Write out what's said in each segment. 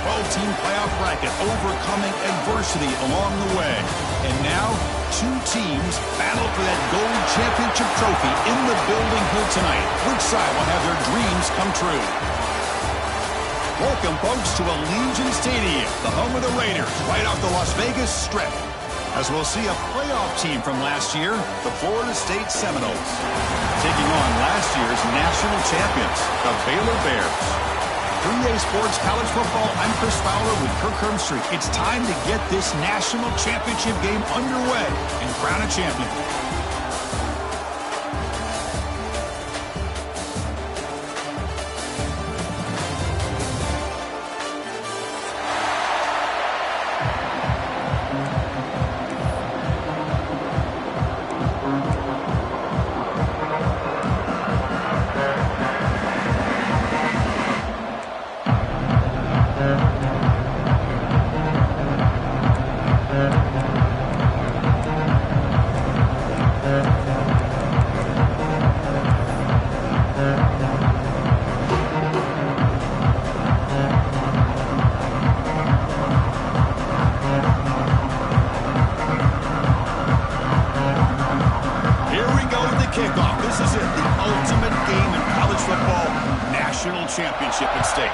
12-team playoff bracket, overcoming adversity along the way. And now, two teams battle for that gold championship trophy in the building here tonight. Which side will have their dreams come true? Welcome, folks, to Allegiant Stadium, the home of the Raiders, right off the Las Vegas Strip. As we'll see a playoff team from last year, the Florida State Seminoles, taking on last year's national champions, the Baylor Bears. 3A Sports College Football, I'm Chris Fowler with Kirk Herbstreit. It's time to get this national championship game underway and crown a champion. Kickoff. This is it, the ultimate game in college football, national championship at stake.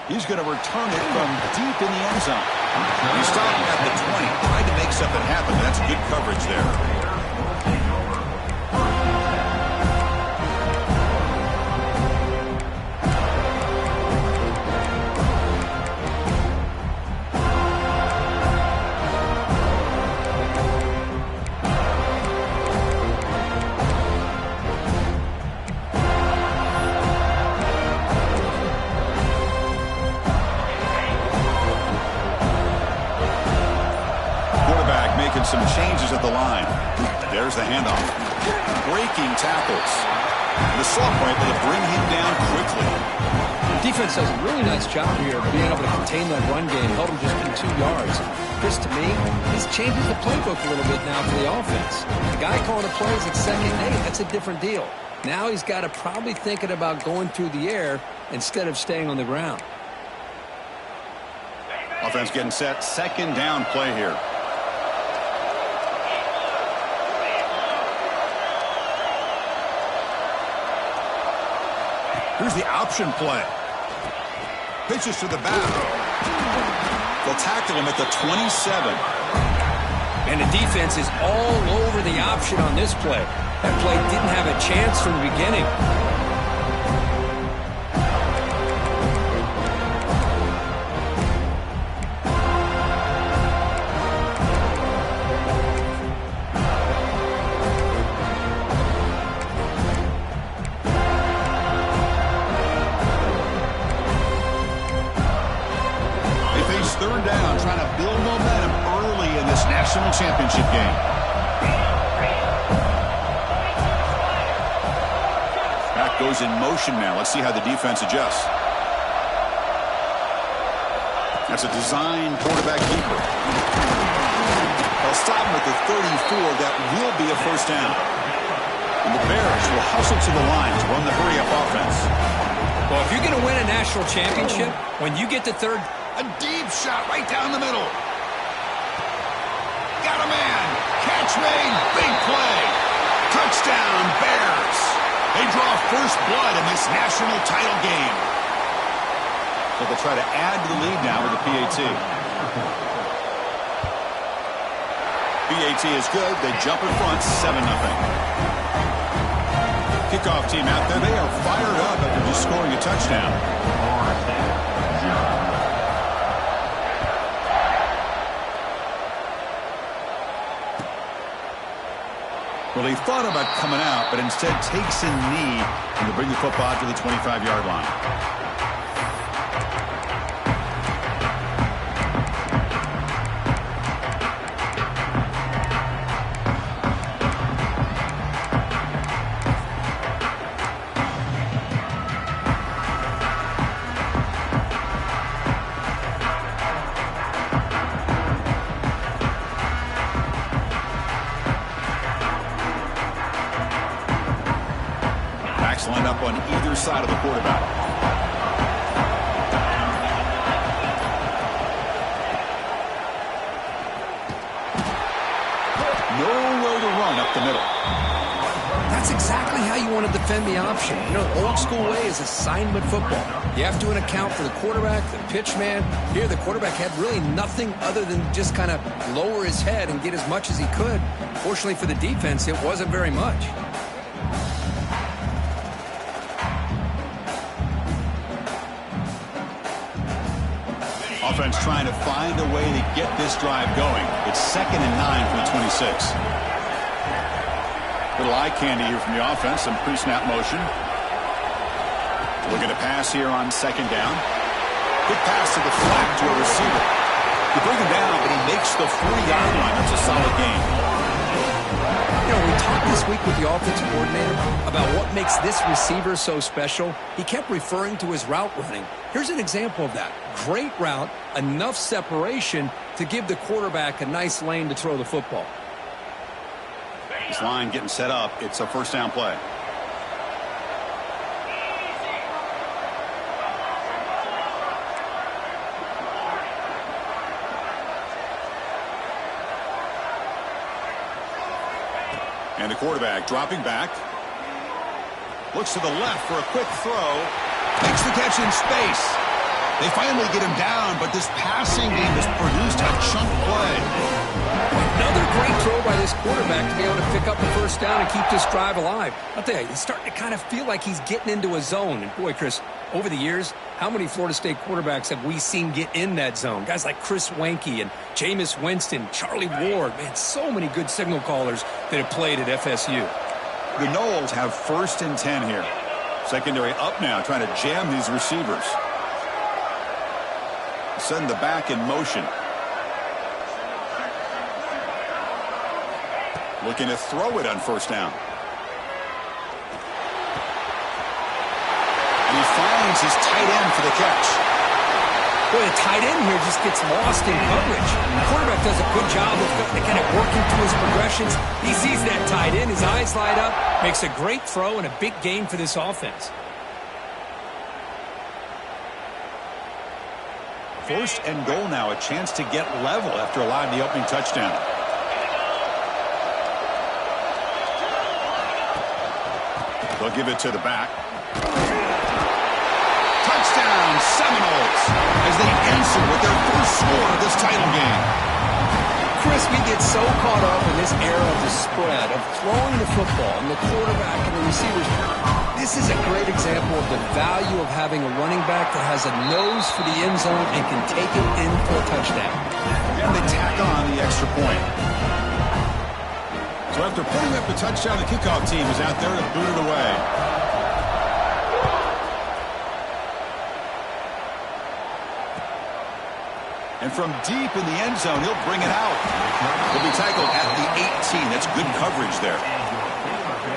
He's going to return it from deep in the end zone. He's starting at the 20, trying to make something happen. That's good coverage there. Some changes at the line. There's the handoff. Breaking tackles. The sophomore able to bring him down quickly. Defense does a really nice job here of being able to contain that run game, held him just in 2 yards. Chris, to me, this changes the playbook a little bit now for the offense. The guy calling the plays at 2nd and 8, that's a different deal. Now he's got to probably thinking about going through the air instead of staying on the ground. Offense getting set. 2nd down play here. Here's the option play. Pitches to the back. They'll tackle him at the 27. And the defense is all over the option on this play. That play didn't have a chance from the beginning. National championship game. Back goes in motion now. Let's see how the defense adjusts. That's a design quarterback keeper. They'll stop him at the 34. That will be a 1st down. And the Bears will hustle to the line to run the hurry-up offense. Well, if you're going to win a national championship, when you get to 3rd... A deep shot right down the middle. Got a man. Catch made. Big play. Touchdown, Bears. They draw first blood in this national title game. So they'll try to add to the lead now with the PAT. PAT is good. They jump in front, 7-0. Kickoff team out there. They are fired up after just scoring a touchdown. Well, he thought about coming out, but instead takes a knee and to bring the football to the 25-yard line. Line up on either either side of the quarterback. Nowhere to run up the middle. That's exactly how you want to defend the option. You know, the old school way is assignment football. You have to account for the quarterback, the pitch man. Here, the quarterback had really nothing other than just kind of lower his head and get as much as he could. Fortunately for the defense, it wasn't very much. Offense trying to find a way to get this drive going. It's 2nd and 9 from the 26. Little eye candy here from the offense. Some pre-snap motion. Looking to pass here on 2nd down. Good pass to the flat to a receiver. You bring him down, but he makes the 40-yard line. That's a solid game. You know, we talked this week with the offensive coordinator about what makes this receiver so special. He kept referring to his route running. Here's an example of that. Great route, enough separation to give the quarterback a nice lane to throw the football. This line getting set up. It's a first down play. And the quarterback dropping back. Looks to the left for a quick throw. Makes the catch in space. They finally get him down, but this passing game has produced a chunk play. Another great throw by this quarterback to be able to pick up the first down and keep this drive alive. I'll tell you, he's starting to kind of feel like he's getting into a zone. And boy, Chris, over the years, how many Florida State quarterbacks have we seen get in that zone? Guys like Chris Wenke and Jameis Winston, Charlie Ward. Man, so many good signal callers that have played at FSU. The Noles have 1st and 10 here. Secondary up now, trying to jam these receivers. Send the back in motion. Looking to throw it on first down. And he finds his tight end for the catch. Boy, the tight end here just gets lost in coverage. The quarterback does a good job of kind of working through his progressions. He sees that tight end, his eyes light up, makes a great throw and a big gain for this offense. 1st and goal now, a chance to get level after allowing the opening touchdown. They'll give it to the back. Touchdown, Seminoles, as they answer with their first score of this title game. Chris, we get so caught up in this era of the spread, of throwing the football, and the quarterback and the receivers. This is a great example of the value of having a running back that has a nose for the end zone and can take it in for a touchdown. And they tack on the extra point. So after putting up the touchdown, the kickoff team is out there to boot it away. And from deep in the end zone, he'll bring it out. He'll be tackled at the 18. That's good coverage there.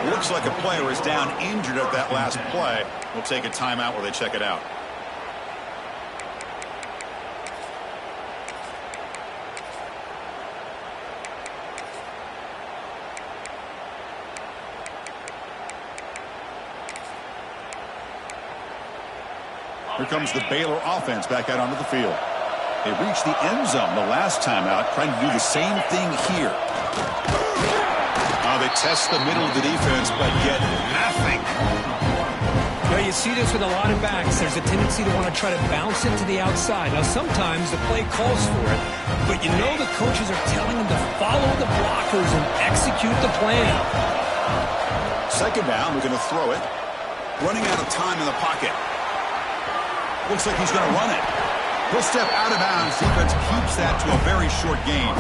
Looks like a player is down injured at that last play. We'll take a timeout while they check it out. Here comes the Baylor offense back out onto the field. They reached the end zone the last time out, trying to do the same thing here. They test the middle of the defense, but get nothing. You know, you see this with a lot of backs. There's a tendency to want to try to bounce it to the outside. Now, sometimes the play calls for it, but you know the coaches are telling them to follow the blockers and execute the plan. 2nd down, we're going to throw it. Running out of time in the pocket. Looks like he's going to run it. He'll step out of bounds. Defense keeps that to a very short gain.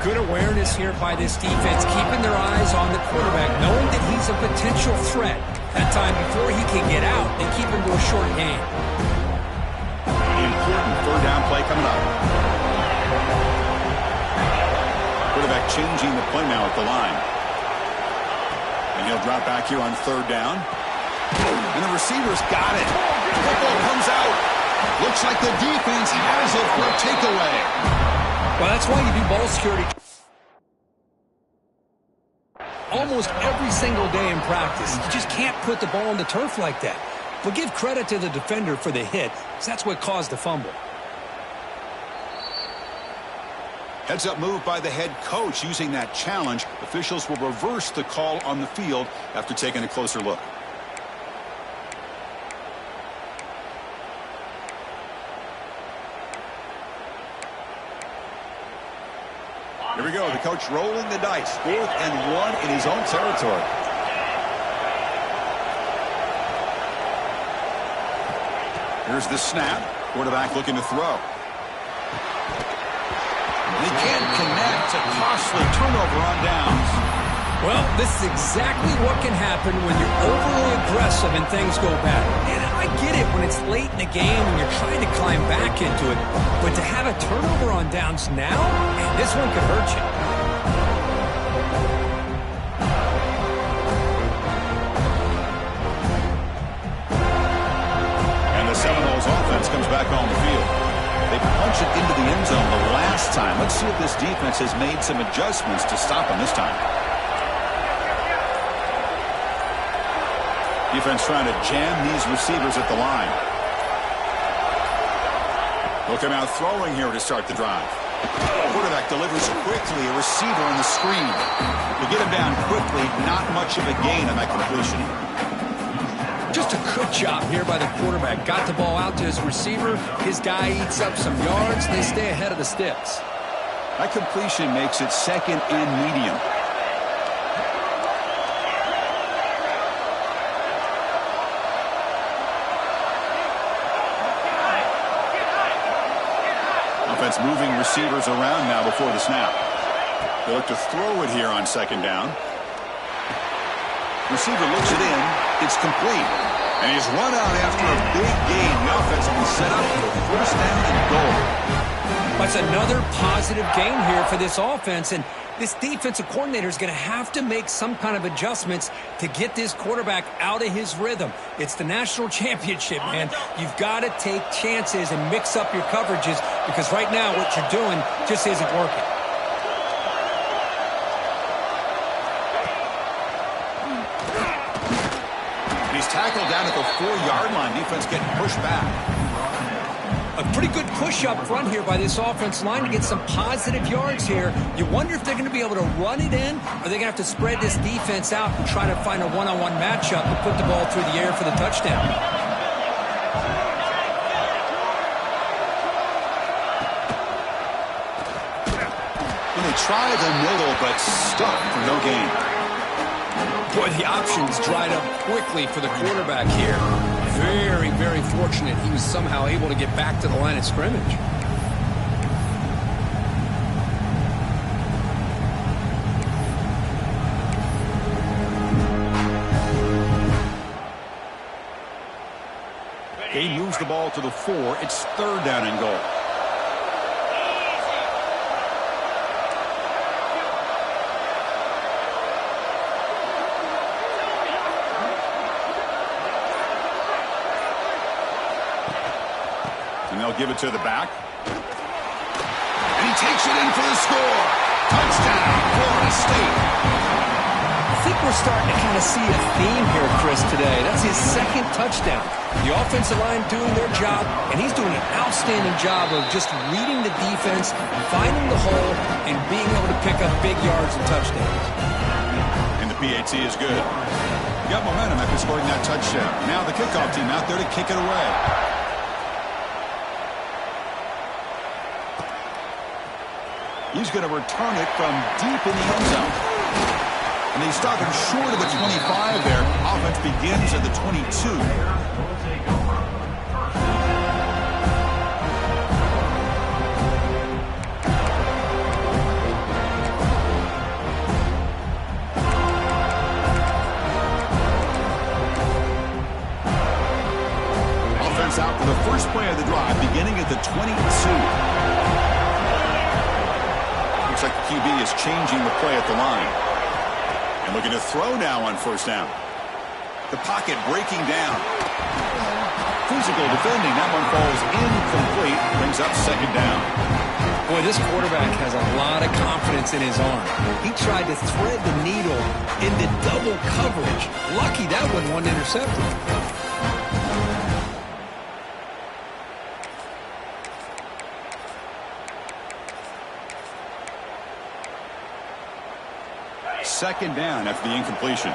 Good awareness here by this defense, keeping their eyes on the quarterback, knowing that he's a potential threat. That time before he can get out, they keep him to a short gain. Important 3rd down play coming up. Quarterback changing the play now at the line. And he'll drop back here on 3rd down. And the receiver's got it. The football comes out. Looks like the defense has it for a takeaway. Well, that's why you do ball security almost every single day in practice. You just can't put the ball on the turf like that. But give credit to the defender for the hit, because that's what caused the fumble. Heads-up move by the head coach using that challenge. Officials will reverse the call on the field after taking a closer look. Here we go. The coach rolling the dice. 4th and 1 in his own territory. Here's the snap. Quarterback looking to throw. They can't connect. A costly turnover on downs. Well, this is exactly what can happen when you're overly aggressive and things go bad. And I get it when it's late in the game and you're trying to climb back into it. But to have a turnover on downs now, man, this one could hurt you. And the Seminoles offense comes back on the field. They punch it into the end zone the last time. Let's see if this defense has made some adjustments to stop them this time. Defense trying to jam these receivers at the line. Looking out throwing here to start the drive. Quarterback delivers quickly. A receiver on the screen. To get him down quickly, not much of a gain on that completion. Just a good job here by the quarterback. Got the ball out to his receiver. His guy eats up some yards. They stay ahead of the sticks. That completion makes it 2nd and medium. Offense moving receivers around now before the snap. They look to throw it here on 2nd down. Receiver looks it in. It's complete. And he's run out after a big gain. The offense will be set up for 1st down and goal. That's another positive gain here for this offense. And this defensive coordinator is going to have to make some kind of adjustments to get this quarterback out of his rhythm. It's the national championship, man. You've got to take chances and mix up your coverages because right now what you're doing just isn't working. Tackled down at the 4-yard line. Defense getting pushed back. A pretty good push up front here by this offense line to get some positive yards here. You wonder if they're going to be able to run it in, or they're going to have to spread this defense out and try to find a one-on-one matchup to put the ball through the air for the touchdown. And they try the middle, but stuck for no gain. Boy, the options dried up quickly for the quarterback here. Very, very fortunate he was somehow able to get back to the line of scrimmage. He moves the ball to the 4. It's 3rd down and goal. And they'll give it to the back. And he takes it in for the score. Touchdown, Florida State. I think we're starting to kind of see a theme here, Chris, today. That's his 2nd touchdown. The offensive line doing their job, and he's doing an outstanding job of just reading the defense, finding the hole, and being able to pick up big yards and touchdowns. And the PAT is good. Got momentum after scoring that touchdown. Now the kickoff team out there to kick it away. He's going to return it from deep in the end zone. And they stop him short of the 25 there. Offense begins at the 22. Offense out for the first play of the drive, beginning at the 22. Looks like the QB is changing the play at the line. And looking to throw now on 1st down. The pocket breaking down. Physical defending. That one falls incomplete. Brings up 2nd down. Boy, this quarterback has a lot of confidence in his arm. He tried to thread the needle into double coverage. Lucky that one wasn't intercepted. second down after the incompletion.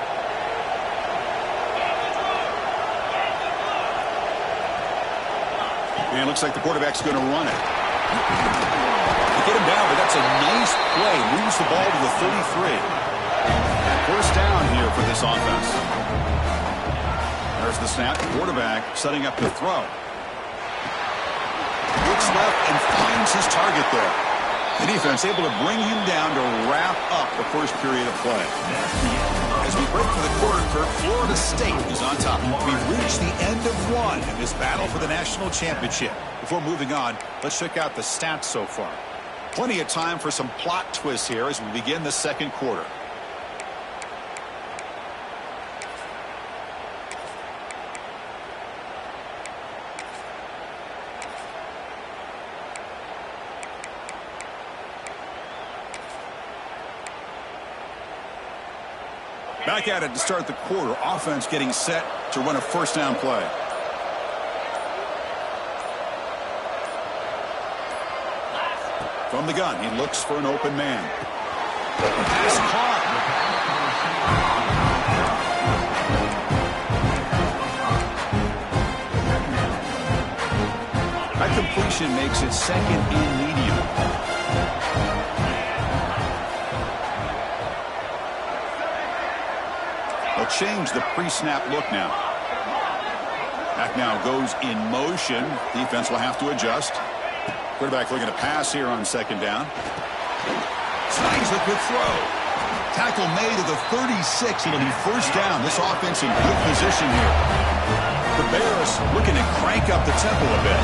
And it looks like the quarterback's going to run it. They get him down, but that's a nice play. Moves the ball to the 33. First down here for this offense. There's the snap. Quarterback setting up to throw. Looks left and finds his target there. The defense able to bring him down to wrap up the first period of play. As we break for the quarter, Kirk, Florida State is on top. We've reached the end of one in this battle for the national championship. Before moving on, let's check out the stats so far. Plenty of time for some plot twists here as we begin the second quarter. Back at it to start the quarter. Offense getting set to run a first down play. From the gun, he looks for an open man. Pass caught. That completion makes it second and medium. They'll change the pre-snap look now. Back now goes in motion. Defense will have to adjust. Quarterback looking to pass here on second down. Slides a good throw. Tackle made at the 36. It'll be first down. This offense in good position here. The Bears looking to crank up the tempo a bit.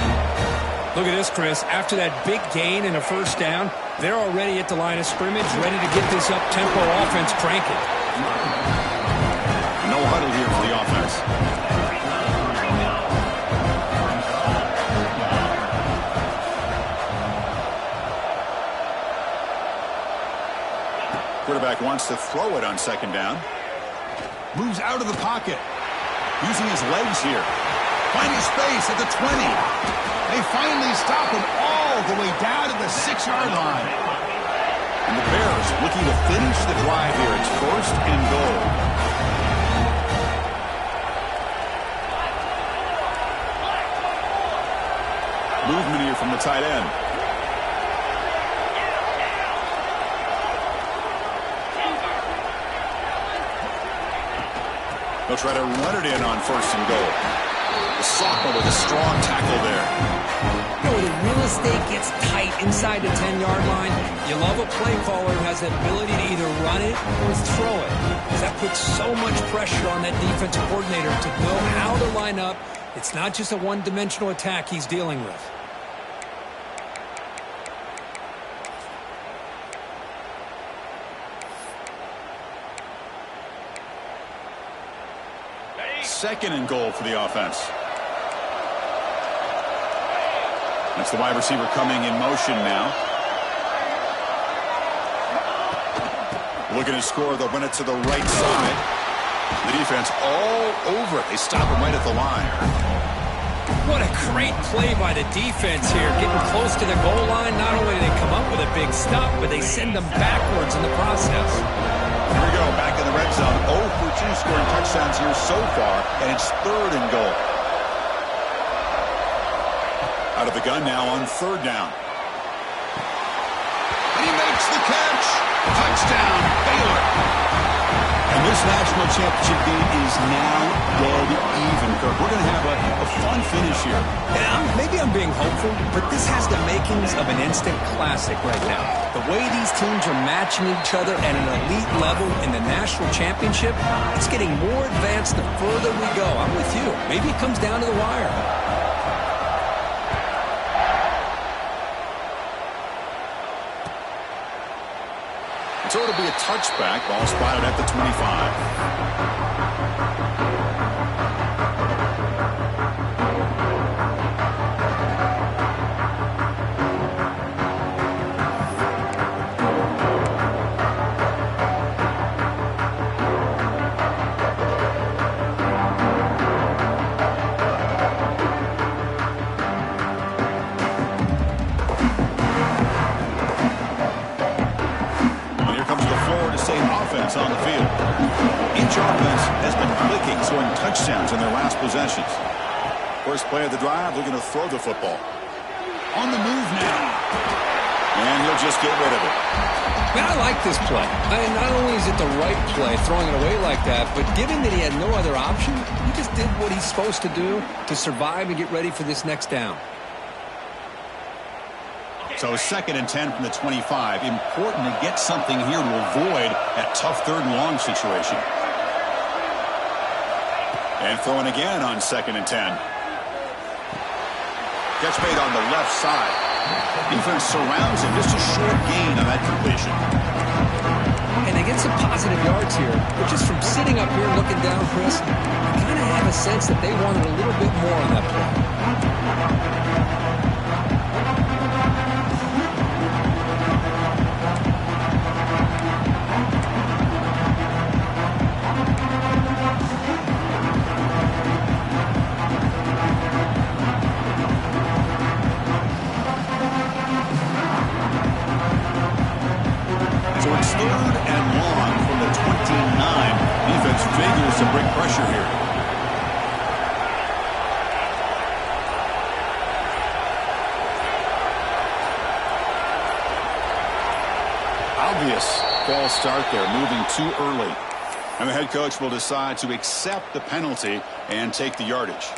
Look at this, Chris. After that big gain and a first down, they're already at the line of scrimmage, ready to get this up-tempo offense cranking. No huddle here for the offense. Quarterback wants to throw it on second down. Moves out of the pocket. Using his legs here. Finding space at the 20. They finally stop him all the way down to the 6-yard line. And the Bears looking to finish the drive here. It's first and goal. Movement here from the tight end. They'll try to run it in on first and goal. The sophomore with a strong tackle there. You know, the real estate gets tight inside the 10-yard line. You love a play caller who has the ability to either run it or throw it, because that puts so much pressure on that defensive coordinator to know how to line up. It's not just a one-dimensional attack he's dealing with. Second and goal for the offense. That's the wide receiver coming in motion now. Looking to score. They'll run it to the right side. The defense all over it. They stop him right at the line. What a great play by the defense here. Getting close to the goal line. Not only do they come up with a big stop, but they send them backwards in the process. Here we go, back in the red zone. 0 for 2 scoring touchdowns here so far, and it's third and goal. Out of the gun now on third down. And he makes the catch. Touchdown, Baylor. And this national championship game is now dead even, Kirk. We're going to have a fun finish here. Yeah, maybe I'm being hopeful, but this has the makings of an instant classic right now. The way these teams are matching each other at an elite level in the national championship, it's getting more advanced the further we go. I'm with you. Maybe it comes down to the wire. So it'll be a touchback. Ball spotted at the 25. On the offense has been clicking, scoring touchdowns in their last possessions. First play of the drive, they're going to throw the football. On the move now. And he'll just get rid of it. Man, I like this play. Not only is it the right play, throwing it away like that, but given that he had no other option, he just did what he's supposed to do to survive and get ready for this next down. So 2nd and 10 from the 25. Important to get something here to avoid that tough 3rd and long situation. And throwing again on 2nd and 10. Catch made on the left side. Defense surrounds him. Just a short gain on that completion. And they get some positive yards here. But just from sitting up here looking down, Chris, I kind of have a sense that they wanted a little bit more on that play. So it's 3rd and long from the 29. Defense figures to bring pressure here. Obvious false start there, moving too early. And the head coach will decide to accept the penalty and take the yardage.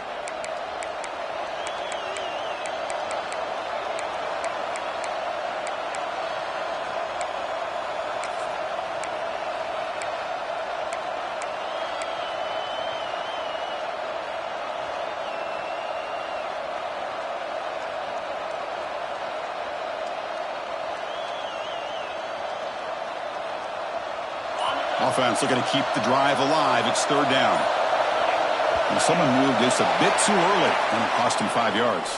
Offense looking to keep the drive alive. It's 3rd down. And someone moved this a bit too early, and it cost him 5 yards.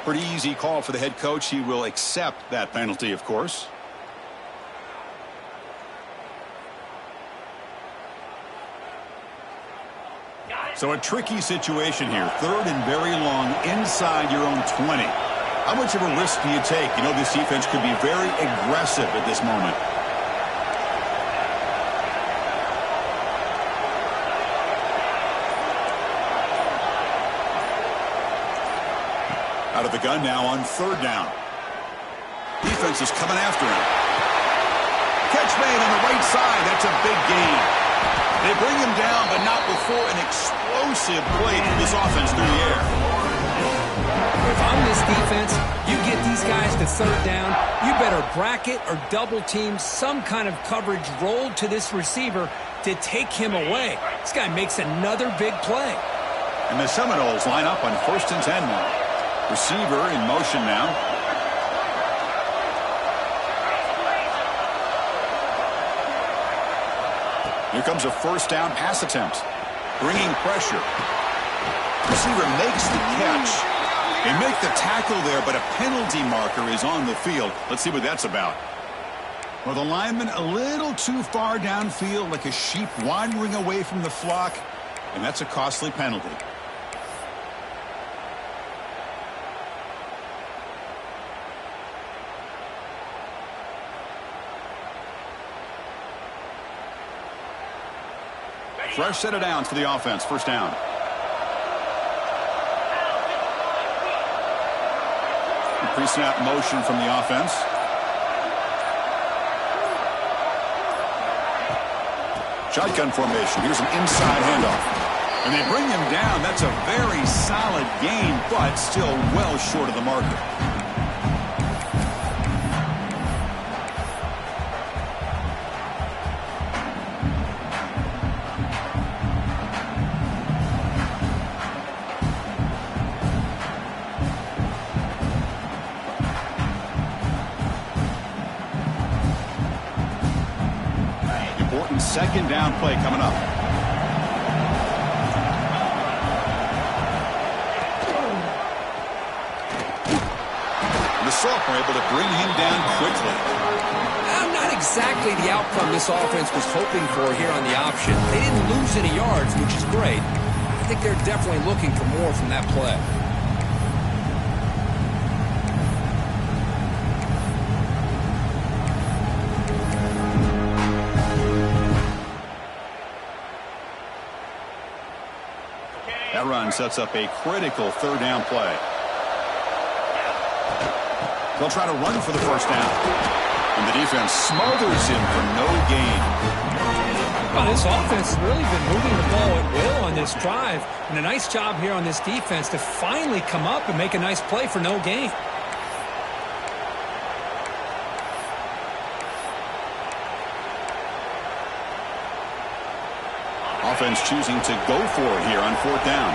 Pretty easy call for the head coach. He will accept that penalty, of course. So a tricky situation here. 3rd and very long inside your own 20. How much of a risk do you take? You know, this defense could be very aggressive at this moment. Out of the gun now on 3rd down. Defense is coming after him. Catch made on the right side. That's a big gain. They bring him down, but not before an explosive play from this offense through the air. If I'm this defense, you get these guys to 3rd down, you better bracket or double team some kind of coverage rolled to this receiver to take him away. This guy makes another big play. And the Seminoles line up on 1st and 10 now. Receiver in motion now. Here comes a 1st down pass attempt. Bringing pressure. Receiver makes the catch. They make the tackle there, but a penalty marker is on the field. Let's see what that's about. Well, the lineman a little too far downfield, like a sheep wandering away from the flock, and that's a costly penalty. Fresh set of downs for the offense. 1st down. Pre-snap motion from the offense. Shotgun formation. Here's an inside handoff. And they bring him down. That's a very solid gain, but still well short of the marker. Important 2nd down play coming up. The sophomore able to bring him down quickly. Not exactly the outcome this offense was hoping for here on the option. They didn't lose any yards, which is great. I think they're definitely looking for more from that play. run sets up a critical third down play. They'll try to run for the first down. And the defense smothers him for no gain. Well, this offense has really been moving the ball at will on this drive. And a nice job here on this defense to finally come up and make a nice play for no gain. Offense choosing to go for it here on fourth down.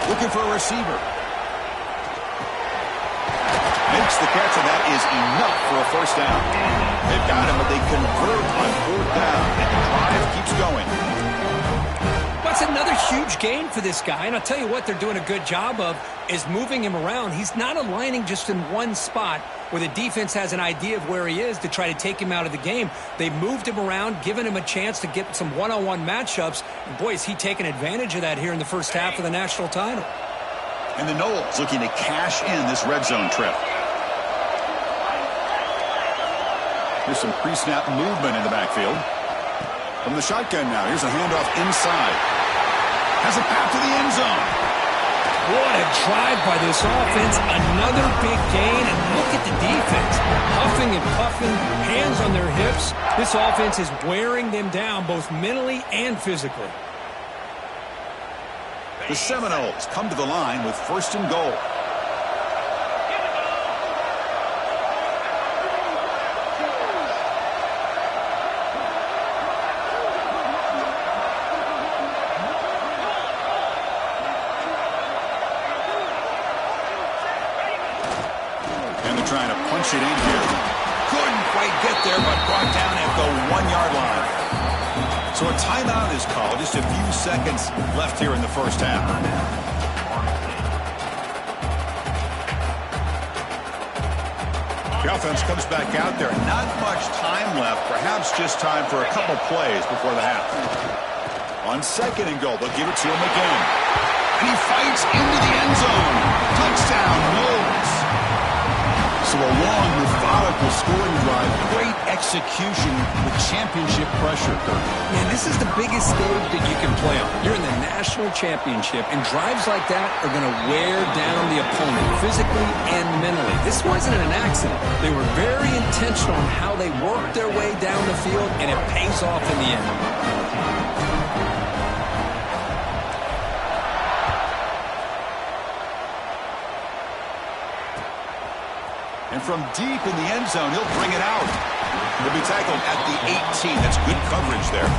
Looking for a receiver. Makes the catch, and that is enough for a first down. They've got him, but they convert on fourth down. And the drive keeps going. That's another huge gain for this guy, and I'll tell you what they're doing a good job of is moving him around. He's not aligning just in one spot where the defense has an idea of where he is to try to take him out of the game. They've moved him around, given him a chance to get some one-on-one matchups. And boy, is he taking advantage of that here in the first half of the national title. And the Noles looking to cash in this red zone trip. Here's some pre-snap movement in the backfield. From the shotgun now, here's a handoff inside. Has a path to the end zone. What a drive by this offense. Another big gain, and look at the defense. Huffing and puffing, hands on their hips. This offense is wearing them down both mentally and physically. The Seminoles come to the line with first and goal. Trying to punch it in here. Couldn't quite get there, but brought down at the 1-yard line. So a timeout is called. Just a few seconds left here in the first half. The offense comes back out there. Not much time left. Perhaps just time for a couple plays before the half. On second and goal, they'll give it to him again. And he fights into the end zone. Touchdown, Noles. So a long, methodical scoring drive. Great execution with championship pressure. Man, this is the biggest stage that you can play on. You're in the national championship, and drives like that are going to wear down the opponent physically and mentally. This wasn't an accident. They were very intentional on how they worked their way down the field, and it pays off in the end. And from deep in the end zone, he'll bring it out. He'll be tackled at the 18. That's good coverage there.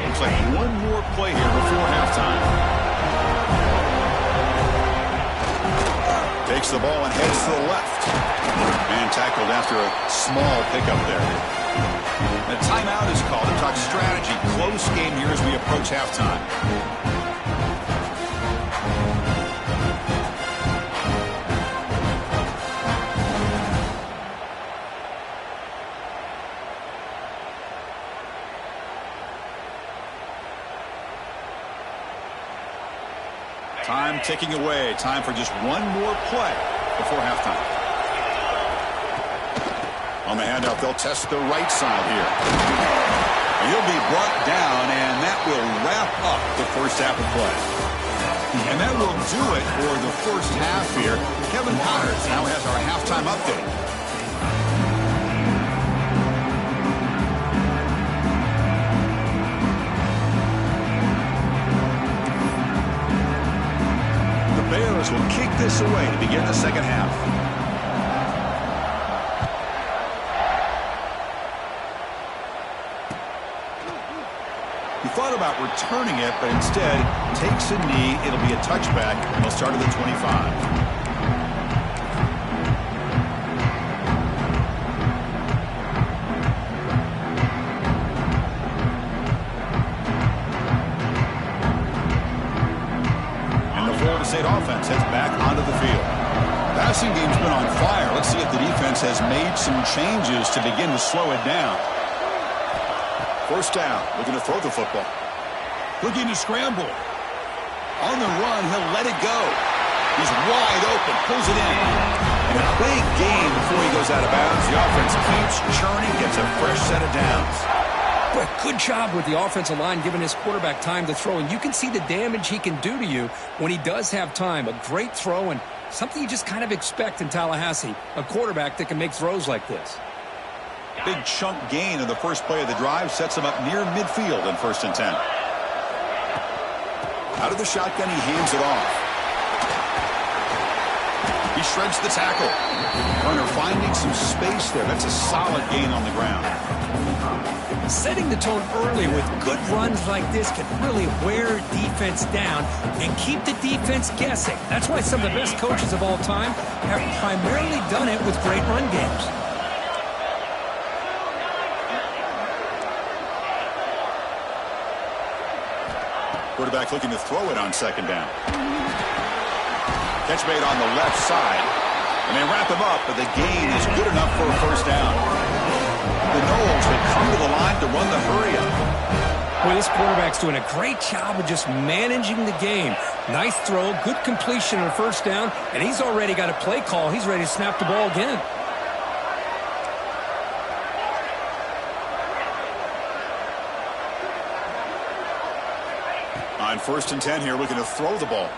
Looks like one more play here before halftime. Takes the ball and heads to the left. And tackled after a small pickup there. A timeout is called to talk strategy. Close game here as we approach halftime. Time ticking away. Time for just one more play before halftime. On the handoff, they'll test the right side here. And he'll be brought down, and that will wrap up the first half of play. And that will do it for the first half here. Kevin Powers now has our halftime update. The Bears will kick this away to begin the second half. He thought about returning it, but instead takes a knee. It'll be a touchback, and they'll start at the 25. And the Florida State offense heads back onto the field. Passing game's been on fire. Let's see if the defense has made some changes to begin to slow it down. First down, looking to throw the football. Looking to scramble. On the run, he'll let it go. He's wide open, pulls it in. And a big gain before he goes out of bounds. The offense keeps churning, gets a fresh set of downs. Boy, good job with the offensive line giving his quarterback time to throw. And you can see the damage he can do to you when he does have time. A great throw and something you just kind of expect in Tallahassee. A quarterback that can make throws like this. Big chunk gain in the first play of the drive sets him up near midfield in 1st and 10. Out of the shotgun, he hands it off. He shreds the tackle. Runner finding some space there. That's a solid gain on the ground. Setting the tone early with good runs like this can really wear defense down and keep the defense guessing. That's why some of the best coaches of all time have primarily done it with great run games. Quarterback looking to throw it on 2nd down. Catch made on the left side. And they wrap him up, but the gain is good enough for a 1st down. The Noles had come to the line to run the hurry-up. Boy, this quarterback's doing a great job of just managing the game. Nice throw, good completion on 1st down, and he's already got a play call. He's ready to snap the ball again. On 1st and 10 here, looking to throw the ball.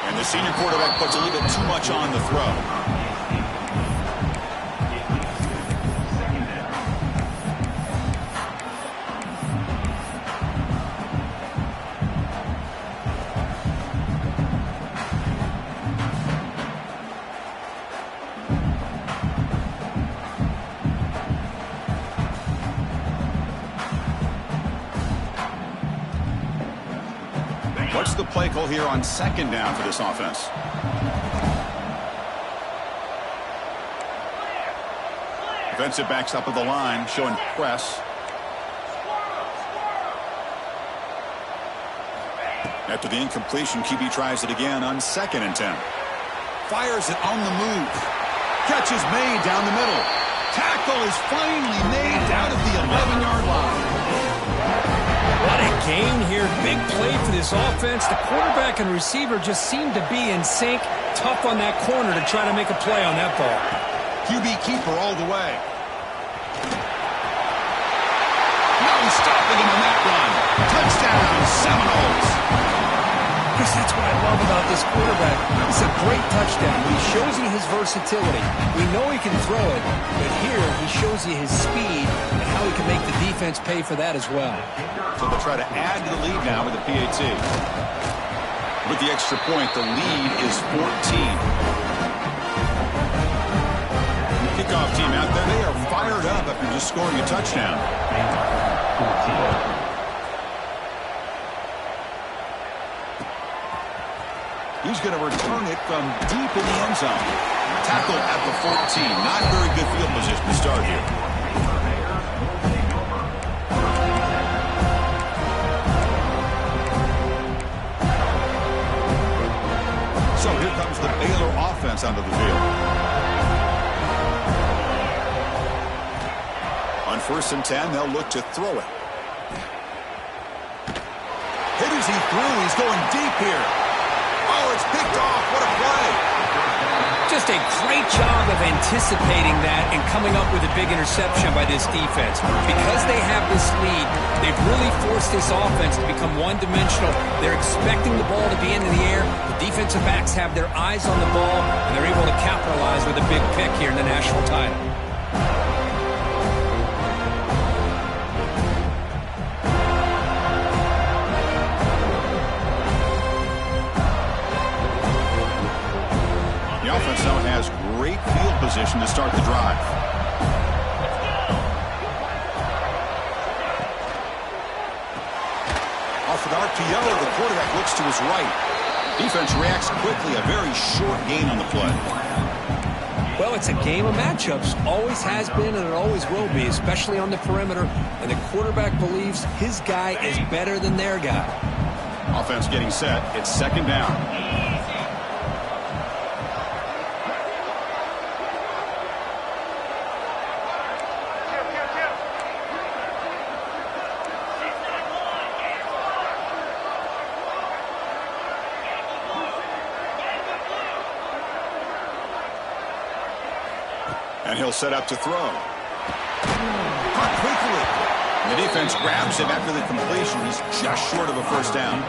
And the senior quarterback puts a little bit too much on the throw. What's the play call here on 2nd down for this offense? Defensive backs up at the line, showing press. After the incompletion, QB tries it again on 2nd and 10. Fires it on the move. Catch is made down the middle. Tackle is finally made down at the 11-yard line. What a gain here. Big play for this offense. The quarterback and receiver just seem to be in sync. Tough on that corner to try to make a play on that ball. QB keeper all the way. No stopping him on that run. Touchdown, Seminoles. Chris, that's what I love about this quarterback. It's a great touchdown. He shows you his versatility. We know he can throw it, but here he shows you his speed and how he can make the defense pay for that as well. So they'll try to add to the lead now with the PAT. With the extra point, the lead is 14. Kickoff team out there, they are fired up after just scoring a touchdown. He's going to return it from deep in the end zone. Tackle at the 14. Not very good field position to start here. So here comes the Baylor offense onto the field. On 1st and 10, they'll look to throw it. Hit as he threw. He's going deep here. Oh, it's picked off. What a play. Just a great job of anticipating that and coming up with a big interception by this defense. Because they have this lead, they've really forced this offense to become one-dimensional. They're expecting the ball to be into the air. The defensive backs have their eyes on the ball, and they're able to capitalize with a big pick here in the national title. The offense now has great field position to start the drive. Off an RPO, the quarterback looks to his right. Defense reacts quickly, a very short gain on the play. Well, it's a game of matchups. Always has been and it always will be, especially on the perimeter. And the quarterback believes his guy is better than their guy. Offense getting set. It's 2nd down. And he'll set up to throw. Caught quickly. The defense grabs him after the completion. He's just short of a first down.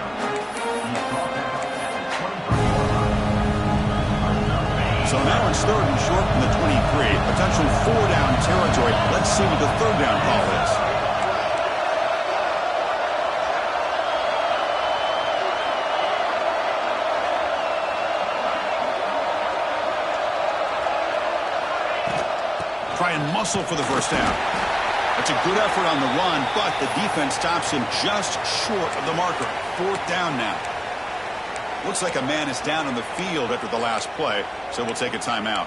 So now it's 3rd and short from the 23. Potential 4-down territory. Let's see what the 3rd down call is. Try and muscle for the first down. That's a good effort on the run, but the defense stops him just short of the marker. 4th down now. Looks like a man is down on the field after the last play, so we'll take a timeout.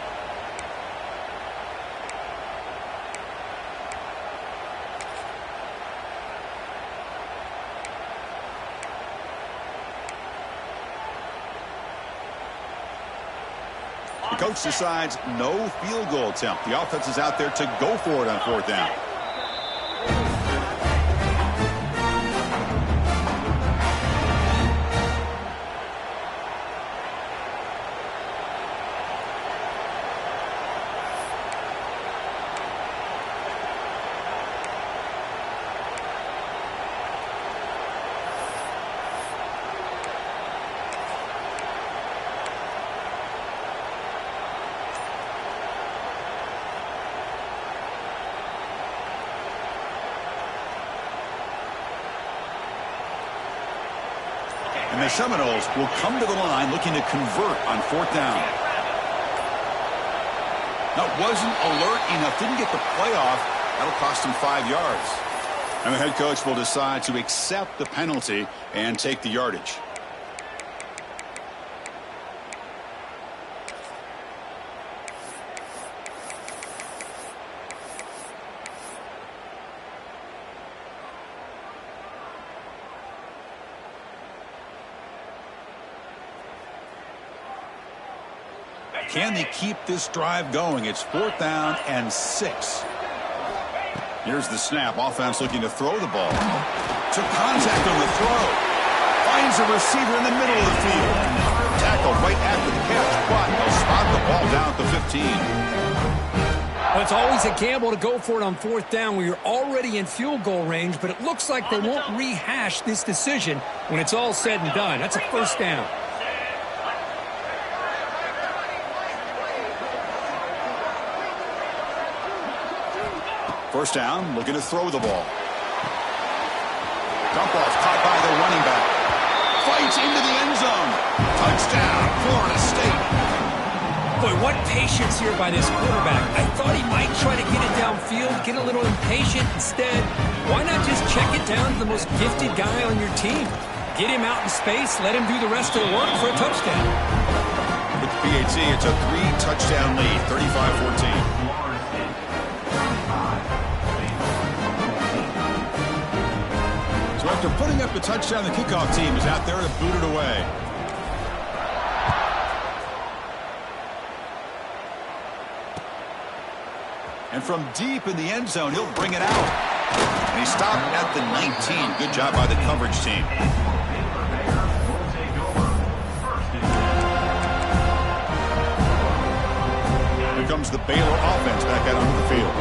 The coach decides no field goal attempt. The offense is out there to go for it on 4th down. And the Seminoles will come to the line looking to convert on 4th down. That wasn't alert enough. Didn't get the play off. That'll cost him 5 yards. And the head coach will decide to accept the penalty and take the yardage. Can they keep this drive going? It's 4th down and 6. Here's the snap. Offense looking to throw the ball. Took contact on the throw. Finds a receiver in the middle of the field. Tackle right after the catch, but they'll spot the ball down at the 15. Well, it's always a gamble to go for it on 4th down where you're already in field goal range, but it looks like they won't rehash this decision when it's all said and done. That's a first down. First down, looking to throw the ball. Dump off, caught by the running back. Fights into the end zone. Touchdown, Florida State. Boy, what patience here by this quarterback. I thought he might try to get it downfield, get a little impatient. Instead, why not just check it down to the most gifted guy on your team? Get him out in space, let him do the rest of the work for a touchdown. With the PAT, it's a 3-touchdown lead, 35-14. So after putting up the touchdown, the kickoff team is out there to boot it away. And from deep in the end zone, he'll bring it out. And he stopped at the 19. Good job by the coverage team. Here comes the Baylor offense back out onto the field.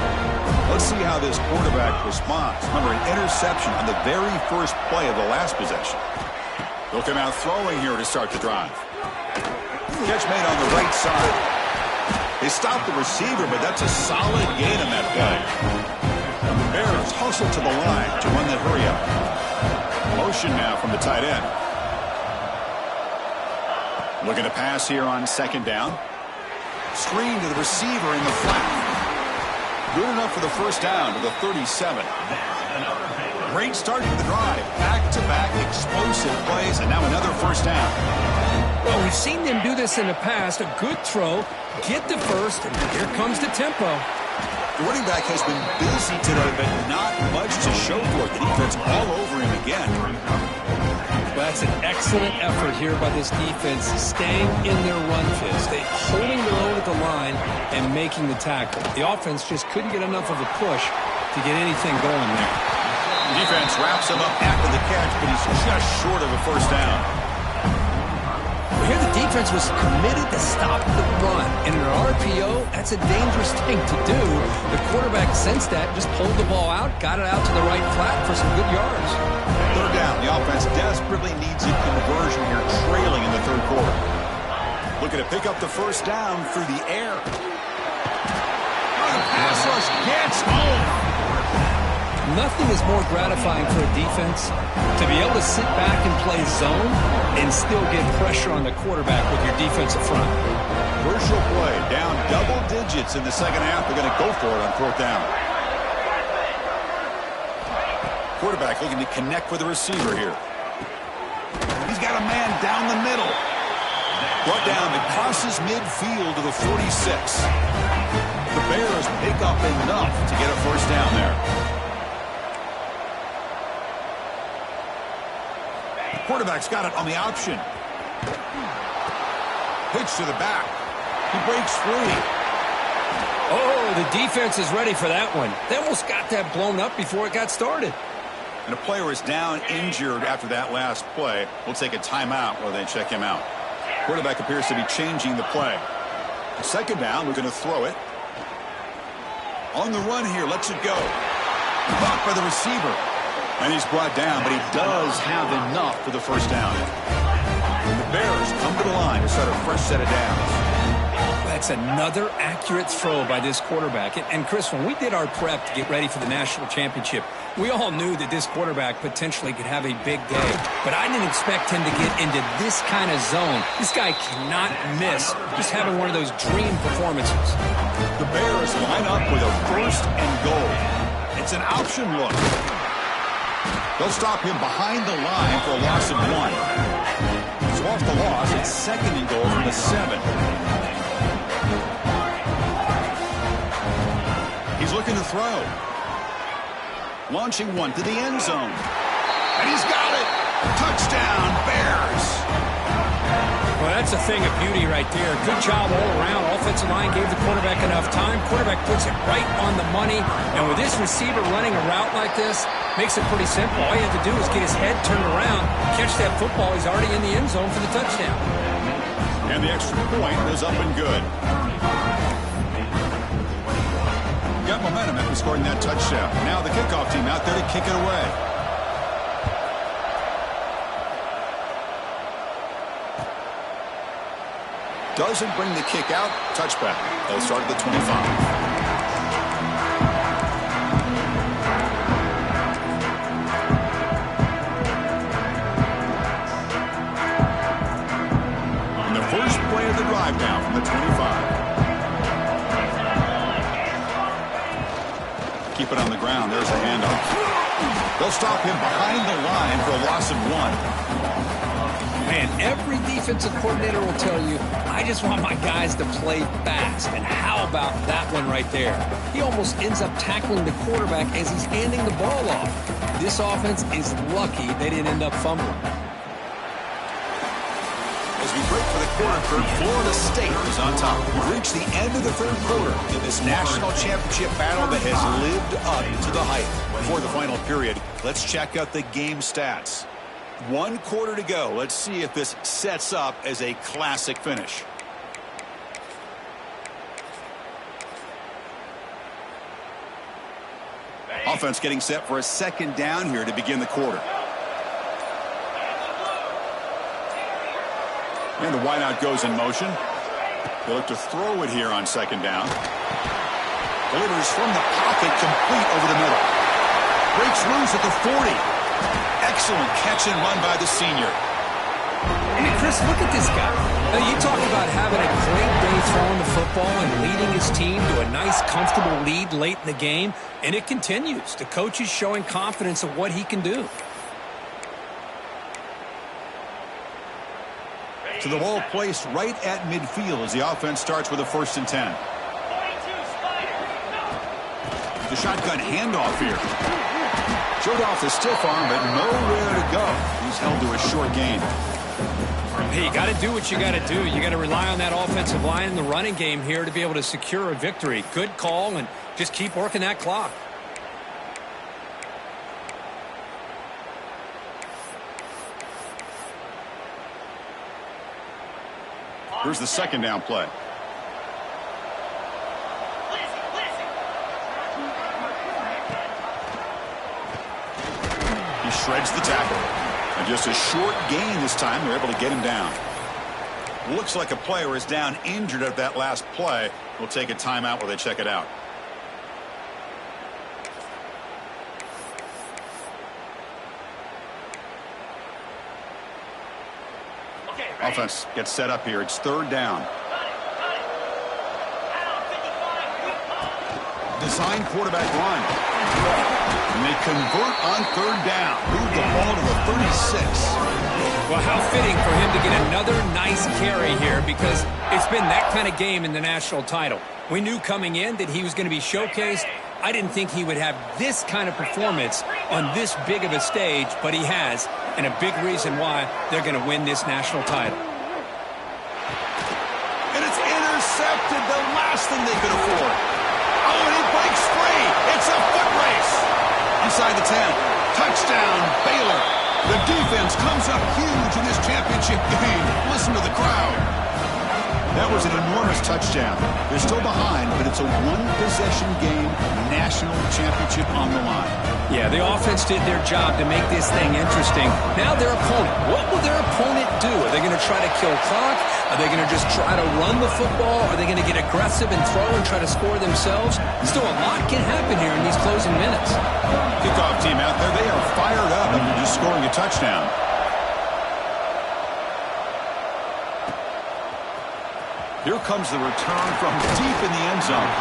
Let's see how this quarterback responds. Remember, an interception on the very first play of the last possession. He'll come out throwing here to start the drive. Catch made on the right side. They stopped the receiver, but that's a solid gain on that play. And the Bears hustle to the line to run that hurry up. Motion now from the tight end. Looking to pass here on 2nd down. Screen to the receiver in the flat. Good enough for the first down to the 37. Great start to the drive. Back-to-back explosive plays, and now another first down. Well, we've seen them do this in the past. A good throw, get the first, and here comes the tempo. The running back has been busy today, but not much to show for it. The defense all over him again. That's an excellent effort here by this defense, staying in their run fist. They holding their own at the line and making the tackle. The offense just couldn't get enough of a push to get anything going there. The defense wraps him up after the catch, but he's just short of a first down. Here the defense was committed to stop the run. And in an RPO, that's a dangerous thing to do. The quarterback sensed that, just pulled the ball out, got it out to the right flat for some good yards. Third down. The offense desperately needs a conversion here, trailing in the third quarter. Looking to pick up the first down through the air. The pass rush gets home. Nothing is more gratifying for a defense to be able to sit back and play zone and still get pressure on the quarterback with your defensive front. Crucial play, down double digits in the second half. They're going to go for it on fourth down. Quarterback looking to connect with the receiver here. He's got a man down the middle. Brought down and crosses midfield to the 46. The Bears pick up enough to get a first down there. Quarterback's got it on the option. Pitch to the back. He breaks free. Oh, the defense is ready for that one. They almost got that blown up before it got started. And a player is down injured after that last play. We'll take a timeout while they check him out. Quarterback appears to be changing the play. Second down, we're going to throw it. On the run here, lets it go. Caught by the receiver. And he's brought down, but he does have enough for the first down. And the Bears come to the line to start a fresh set of downs. That's another accurate throw by this quarterback. And Chris, when we did our prep to get ready for the national championship, we all knew that this quarterback potentially could have a big day. But I didn't expect him to get into this kind of zone. This guy cannot miss just having one of those dream performances. The Bears line up with a first and goal. It's an option look. They'll stop him behind the line for a loss of 1. So off the loss, it's second and goal from the 7. He's looking to throw. Launching one to the end zone. And he's got it. Touchdown, Bears. Well, that's a thing of beauty right there. Good job all around. Offensive line gave the quarterback enough time. Quarterback puts it right on the money. And with this receiver running a route like this, makes it pretty simple. All you have to do is get his head turned around, catch that football. He's already in the end zone for the touchdown. And the extra point was up and good. Got momentum after scoring that touchdown. Now the kickoff team out there to kick it away. Doesn't bring the kick out. Touchback. They'll start at the 25. First play of the drive down from the 25. Keep it on the ground. There's a handoff. They'll stop him behind the line for a loss of 1. Man, every defensive coordinator will tell you, I just want my guys to play fast. And how about that one right there? He almost ends up tackling the quarterback as he's handing the ball off. This offense is lucky they didn't end up fumbling. As we break for the quarter third, Florida State is on top. We've reached the end of the third quarter in this national championship battle that has lived up to the hype. Before the final period, let's check out the game stats. 1 quarter to go. Let's see if this sets up as a classic finish. Offense getting set for a second down here to begin the quarter. And the wideout goes in motion. They look to throw it here on second down. Delivers from the pocket, complete over the middle. Breaks loose at the 40. Excellent catch and run by the senior. I mean, Chris, look at this guy. Now, you talk about having a great day throwing the football and leading his team to a nice, comfortable lead late in the game, and it continues. The coach is showing confidence of what he can do. To the ball placed right at midfield as the offense starts with a 1st and 10. The shotgun handoff here. Showed off the stiff arm, but nowhere to go. He's held to a short gain. Hey, you got to do what you got to do. You got to rely on that offensive line in the running game here to be able to secure a victory. Good call, and just keep working that clock. Here's the second down play. He shreds the tackle. And just a short gain this time. They're able to get him down. Looks like a player is down injured at that last play. We'll take a timeout while they check it out. Offense gets set up here. It's third down. Design quarterback run. And they convert on third down. Move the ball to the 36. Well, how fitting for him to get another nice carry here, because it's been that kind of game in the national title. We knew coming in that he was going to be showcased. I didn't think he would have this kind of performance on this big of a stage, but he has, and a big reason why they're going to win this national title. And it's intercepted, the last thing they could afford. Oh, and he breaks free. It's a foot race. Inside the 10. Touchdown, Baylor. The defense comes up huge in this championship game. Listen to the crowd. That was an enormous touchdown. They're still behind, but it's a one-possession game, national championship on the line. Yeah, the offense did their job to make this thing interesting. Now their opponent. What will their opponent do? Are they going to try to kill clock? Are they going to just try to run the football? Are they going to get aggressive and throw and try to score themselves? Still, a lot can happen here in these closing minutes. Kickoff team out there, they are fired up after just scoring a touchdown. Here comes the return from deep in the end zone.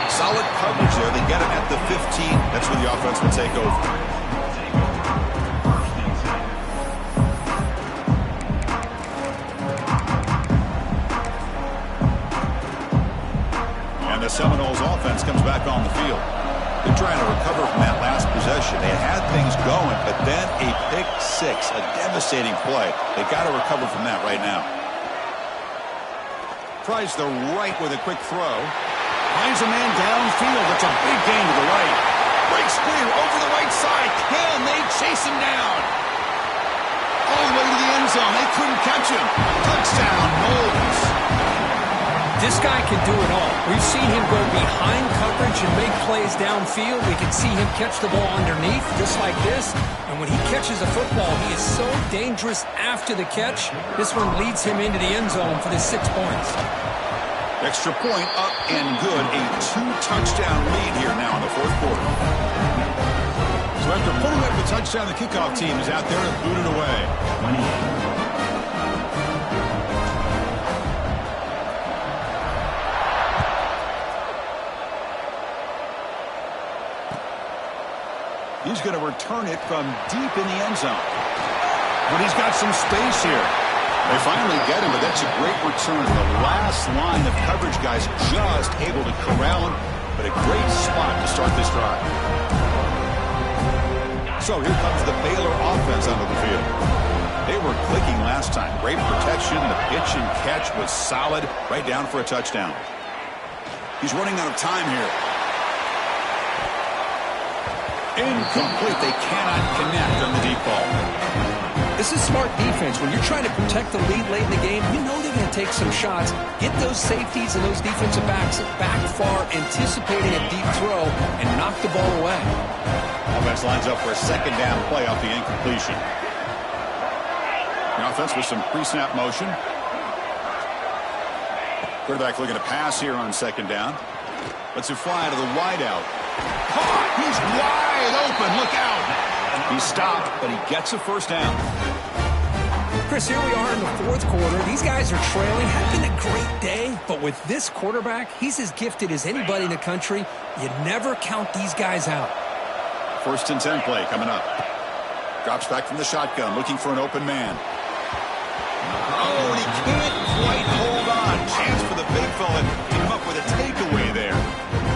Solid coverage there. They get it at the 15. That's where the offense will take over. And the Seminoles offense comes back on the field. They're trying to recover from that last possession. They had things going, but then a pick six, a devastating play. They got to recover from that right now. Tries the right with a quick throw. Finds a man downfield. It's a big gain to the right. Breaks clear over the right side. Can they chase him down? All the way to the end zone. They couldn't catch him. Touchdown, Noles. This guy can do it all. We've seen him go behind coverage and make plays downfield. We can see him catch the ball underneath, just like this. And when he catches a football, he is so dangerous after the catch. This one leads him into the end zone for the 6 points. Extra point up and good. A 2-touchdown lead here now in the fourth quarter. So after putting up the touchdown, the kickoff team is out there and booted away. He's going to return it from deep in the end zone. But he's got some space here. They finally get him, but that's a great return. The last line of coverage guys just able to corral him, but a great spot to start this drive. So here comes the Baylor offense onto the field. They were clicking last time. Great protection. The pitch and catch was solid. Right down for a touchdown. He's running out of time here. Incomplete. They cannot connect on the deep ball. This is smart defense. When you're trying to protect the lead late in the game, you know they're going to take some shots. Get those safeties and those defensive backs back far, anticipating a deep throw, and knock the ball away. Offense lines up for a second down play off the incompletion. The offense with some pre-snap motion. Quarterback looking to pass here on second down. Lets it fly to the wideout. Caught! He's wide open. Look out! He stopped, but he gets a first down. Chris, here we are in the fourth quarter. These guys are trailing, having a great day. But with this quarterback, he's as gifted as anybody in the country. You never count these guys out. First and 10 play coming up. Drops back from the shotgun, looking for an open man. Oh, and he can't quite hold on. Chance for the big fella to come up with a takeaway there.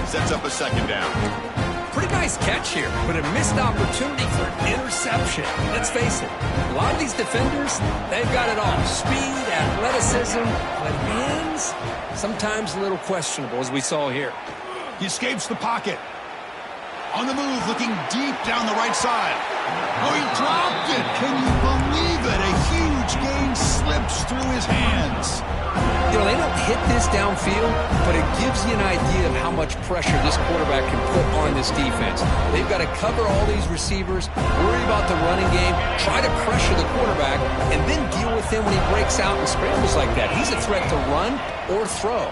Sets up a second down. Pretty nice catch here, but a missed opportunity for an interception. Let's face it, a lot of these defenders, they've got it all. Speed, athleticism, but hands, sometimes a little questionable, as we saw here. He escapes the pocket. On the move, looking deep down the right side. Oh, he dropped it. Can you believe it? A huge gain slips through his hands. You hit this downfield, but it gives you an idea of how much pressure this quarterback can put on this defense. They've got to cover all these receivers, worry about the running game, try to pressure the quarterback, and then deal with him when he breaks out and scrambles like that. He's a threat to run or throw.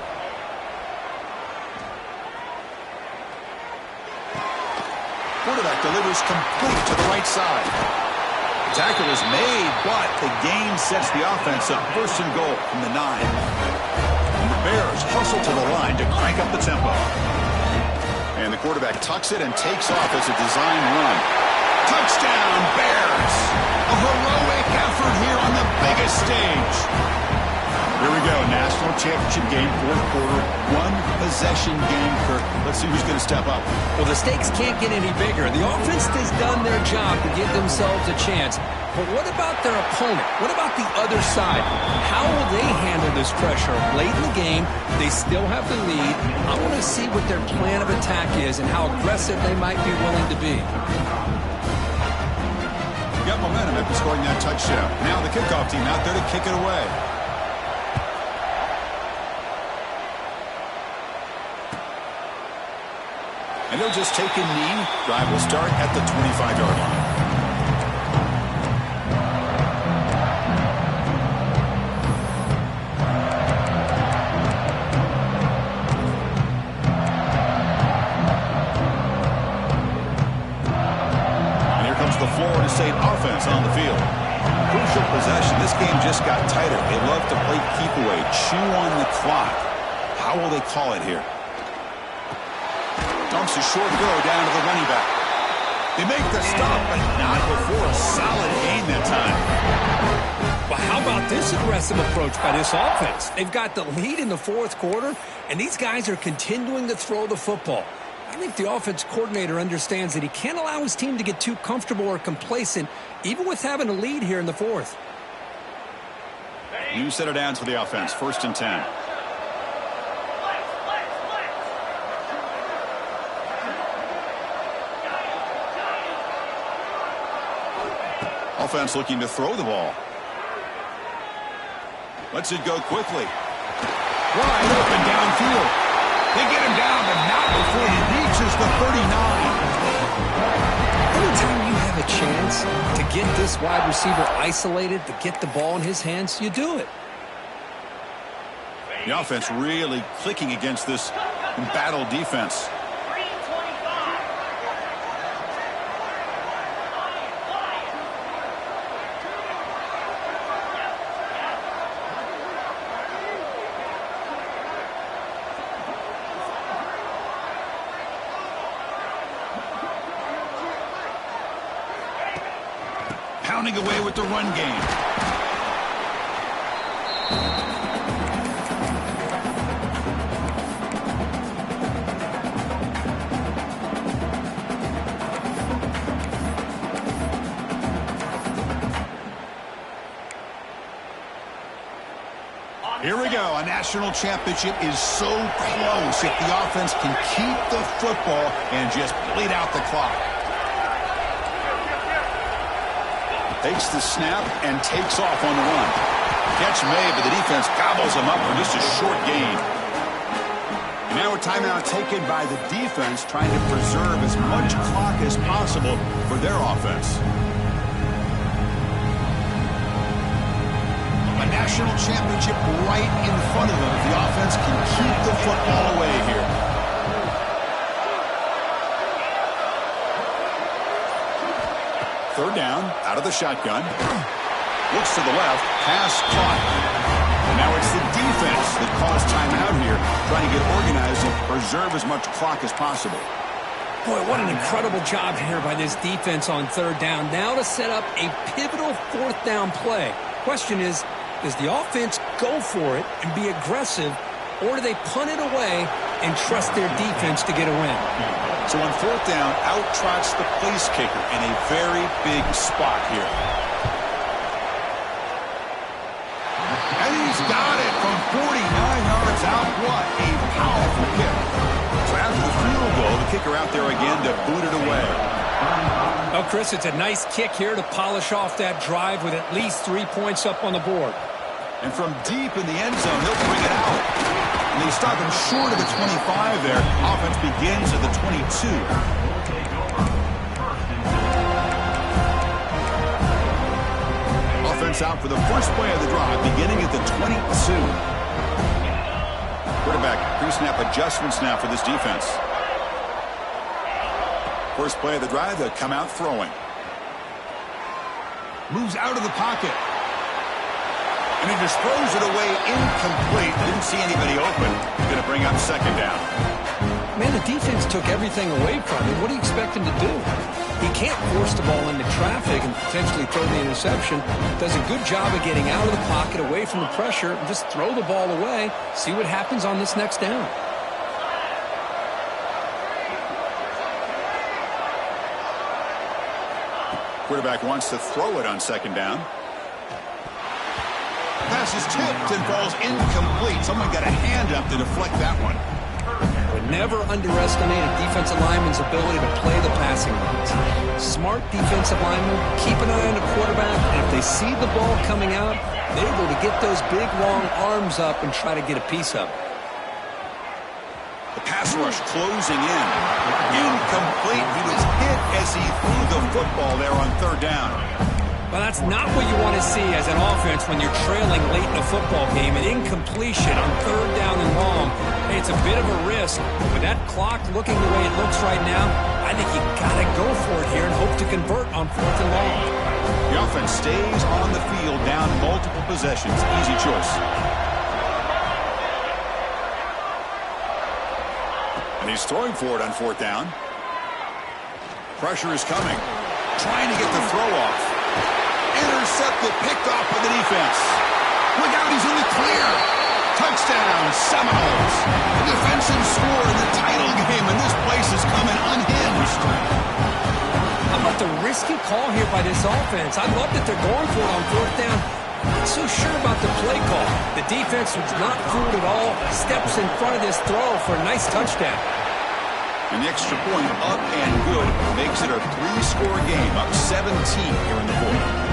Quarterback delivers complete to the right side. Tackle is made, but the gain sets the offense up. First and goal from the 9. And the Bears hustle to the line to crank up the tempo. And the quarterback tucks it and takes off as a design run. Touchdown, Bears! A heroic effort here on the biggest stage. Here we go, national championship game, fourth quarter, one possession game, Kirk. Let's see who's going to step up. Well, the stakes can't get any bigger. The offense has done their job to give themselves a chance. But what about their opponent? What about the other side? How will they handle this pressure? Late in the game, they still have the lead. I want to see what their plan of attack is and how aggressive they might be willing to be. Got momentum after scoring that touchdown. Now the kickoff team out there to kick it away. And they'll just take a knee. Drive will start at the 25-yard line. And here comes the Florida State offense on the field. Crucial possession. This game just got tighter. They love to play keep away, chew on the clock. How will they call it here? Dumps a short throw down to the running back. They make the stop, but not before a solid gain that time. Well, how about this aggressive approach by this offense? They've got the lead in the fourth quarter, and these guys are continuing to throw the football. I think the offense coordinator understands that he can't allow his team to get too comfortable or complacent, even with having a lead here in the fourth. New set of downs for the offense, 1st and 10. Offense looking to throw the ball. Lets it go quickly. Wide open downfield. They get him down, but not before he reaches the 39. Anytime you have a chance to get this wide receiver isolated, to get the ball in his hands, you do it. The offense really clicking against this embattled defense. Pounding away with the run game. Here we go. A national championship is so close if the offense can keep the football and just bleed out the clock. Takes the snap and takes off on the run. Catch made, but the defense gobbles him up for just a short gain. And now a timeout taken by the defense, trying to preserve as much clock as possible for their offense. A national championship right in front of them if the offense can keep the football away here. Third down, out of the shotgun. Looks to the left, pass caught. And now it's the defense that calls timeout here, trying to get organized and preserve as much clock as possible. Boy, what an incredible job here by this defense on third down. Now to set up a pivotal fourth down play. Question is, does the offense go for it and be aggressive, or do they punt it away and trust their defense to get a win? So on fourth down, out trots the place kicker in a very big spot here. And he's got it from 49 yards out. What a powerful kick. So after the field goal, the kicker out there again to boot it away. Well, Chris, it's a nice kick here to polish off that drive with at least 3 points up on the board. And from deep in the end zone, he'll bring it out. And they stop him short of the 25 there. Offense begins at the 22. Offense out for the first play of the drive, beginning at the 22. Quarterback pre-snap adjustments now for this defense. First play of the drive, they'll come out throwing. Moves out of the pocket. And he just throws it away incomplete. Didn't see anybody open. Going to bring up second down. Man, the defense took everything away from him. What do you expect him to do? He can't force the ball into traffic and potentially throw the interception. Does a good job of getting out of the pocket, away from the pressure, and just throw the ball away. See what happens on this next down. Quarterback wants to throw it on second down. Pass is tipped and falls incomplete. Someone got a hand up to deflect that one. But never underestimate a defensive lineman's ability to play the passing lanes. Smart defensive linemen keep an eye on the quarterback, and if they see the ball coming out, they're able to get those big, long arms up and try to get a piece of it. The pass rush closing in. Incomplete. He was hit as he threw the football there on third down. Well, that's not what you want to see as an offense when you're trailing late in a football game. An incompletion on third down and long. Hey, it's a bit of a risk. With that clock looking the way it looks right now, I think you got to go for it here and hope to convert on fourth and long. The offense stays on the field down multiple possessions. Easy choice. And he's throwing for it on fourth down. Pressure is coming. Trying to get the throw off. Intercepted, picked off by the defense. Look out, he's in the clear. Touchdown, Seminoles. A defensive score in the title game, and this place is coming unhinged. How about the risky call here by this offense? I love that they're going for it on fourth down. Not so sure about the play call. The defense was not fooled at all. Steps in front of this throw for a nice touchdown. An extra point up and good makes it a three-score game, up 17 here in the fourth.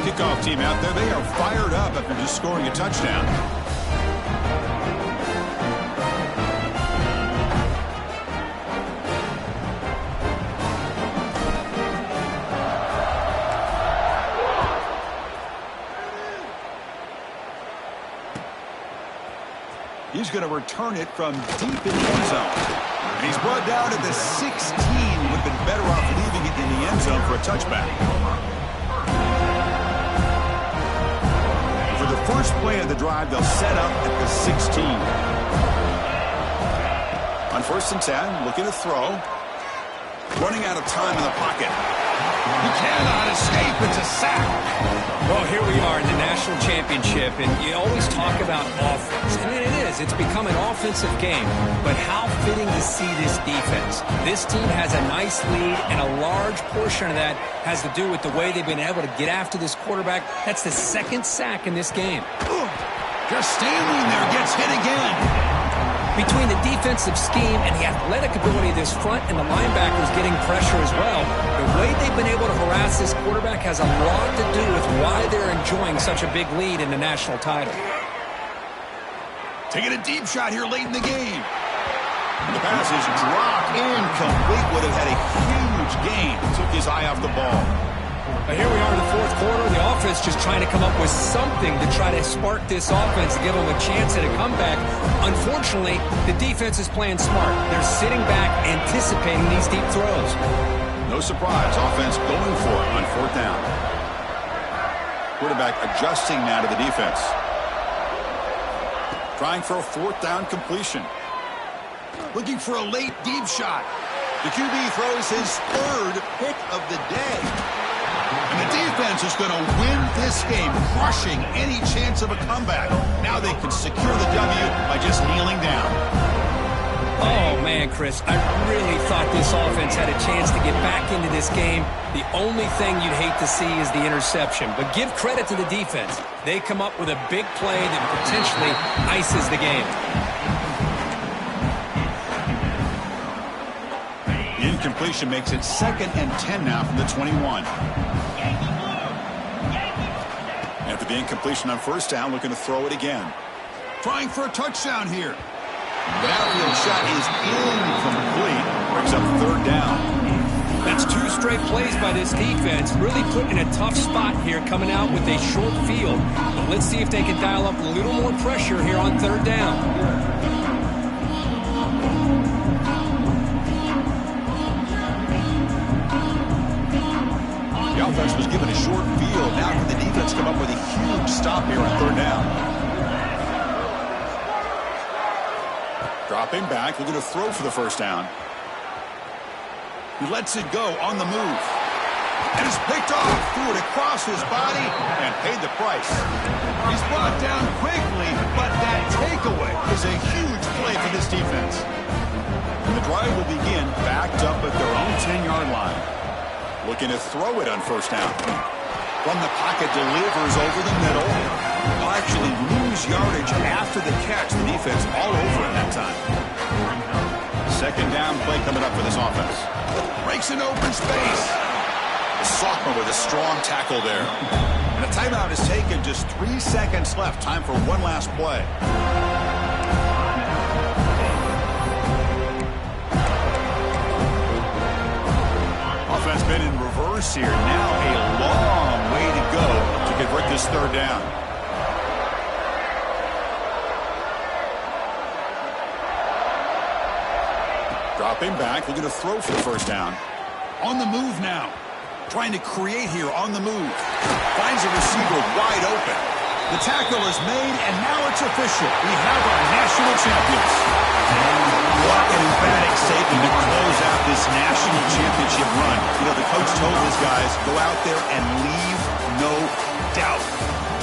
Kickoff team out there, they are fired up after just scoring a touchdown. He's going to return it from deep in the end zone. And he's brought down at the 16. Would have been better off leaving it in the end zone for a touchback. For the first play of the drive, they'll set up at the 16. On first and 10, looking to throw. Running out of time in the pocket. He cannot escape. It's a sack. Well, here we are in the national championship, and you always talk about offense. And it is. It's become an offensive game. But how fitting to see this defense. This team has a nice lead, and a large portion of that has to do with the way they've been able to get after this quarterback. That's the second sack in this game. Just standing there, gets hit again. Between the defensive scheme and the athletic ability of this front and the linebackers getting pressure as well, the way they've been able to harass this quarterback has a lot to do with why they're enjoying such a big lead in the national title. Taking a deep shot here late in the game. The pass is dropped incomplete. Would have had a huge gain. Took his eye off the ball. But here we are in the fourth quarter. The offense just trying to come up with something to try to spark this offense, to give them a chance at a comeback. Unfortunately, the defense is playing smart. They're sitting back, anticipating these deep throws. No surprise. Offense going for it on fourth down. Quarterback adjusting now to the defense. Trying for a fourth down completion. Looking for a late deep shot. The QB throws his third pick of the day. And the defense is going to win this game, crushing any chance of a comeback. Now they can secure the W by just kneeling down. Oh, man, Chris, I really thought this offense had a chance to get back into this game. The only thing you'd hate to see is the interception. But give credit to the defense. They come up with a big play that potentially ices the game. completion makes it 2nd and 10 now from the 21. After the incompletion on first down, looking to throw it again. Trying for a touchdown here. The outfield shot is incomplete. Brings up 3rd down. That's 2 straight plays by this defense. Really put in a tough spot here, coming out with a short field. But let's see if they can dial up a little more pressure here on 3rd down. The offense was given a short field. Now can the defense come up with a huge stop here on 3rd down? Dropping back, looking to throw for the first down. He lets it go on the move. And it's picked off. Threw it across his body and paid the price. He's brought down quickly, but that takeaway is a huge play for this defense. And the drive will begin backed up at their own 10-yard line. Looking to throw it on first down. From the pocket, delivers over the middle. Will actually lose yardage after the catch. The defense all over him that time. 2nd down play coming up for this offense. Breaks an open space. The sophomore with a strong tackle there. And a timeout is taken. Just 3 seconds left. Time for one last play. Offense been in reverse here. Now a long way to go to convert this 3rd down. Dropping back, looking to throw for the first down. On the move now. Trying to create here on the move. Finds a receiver wide open. The tackle is made, and now it's official. We have our national champions. What an emphatic statement to close out this national championship run. You know, the coach told his guys, go out there and leave no doubt.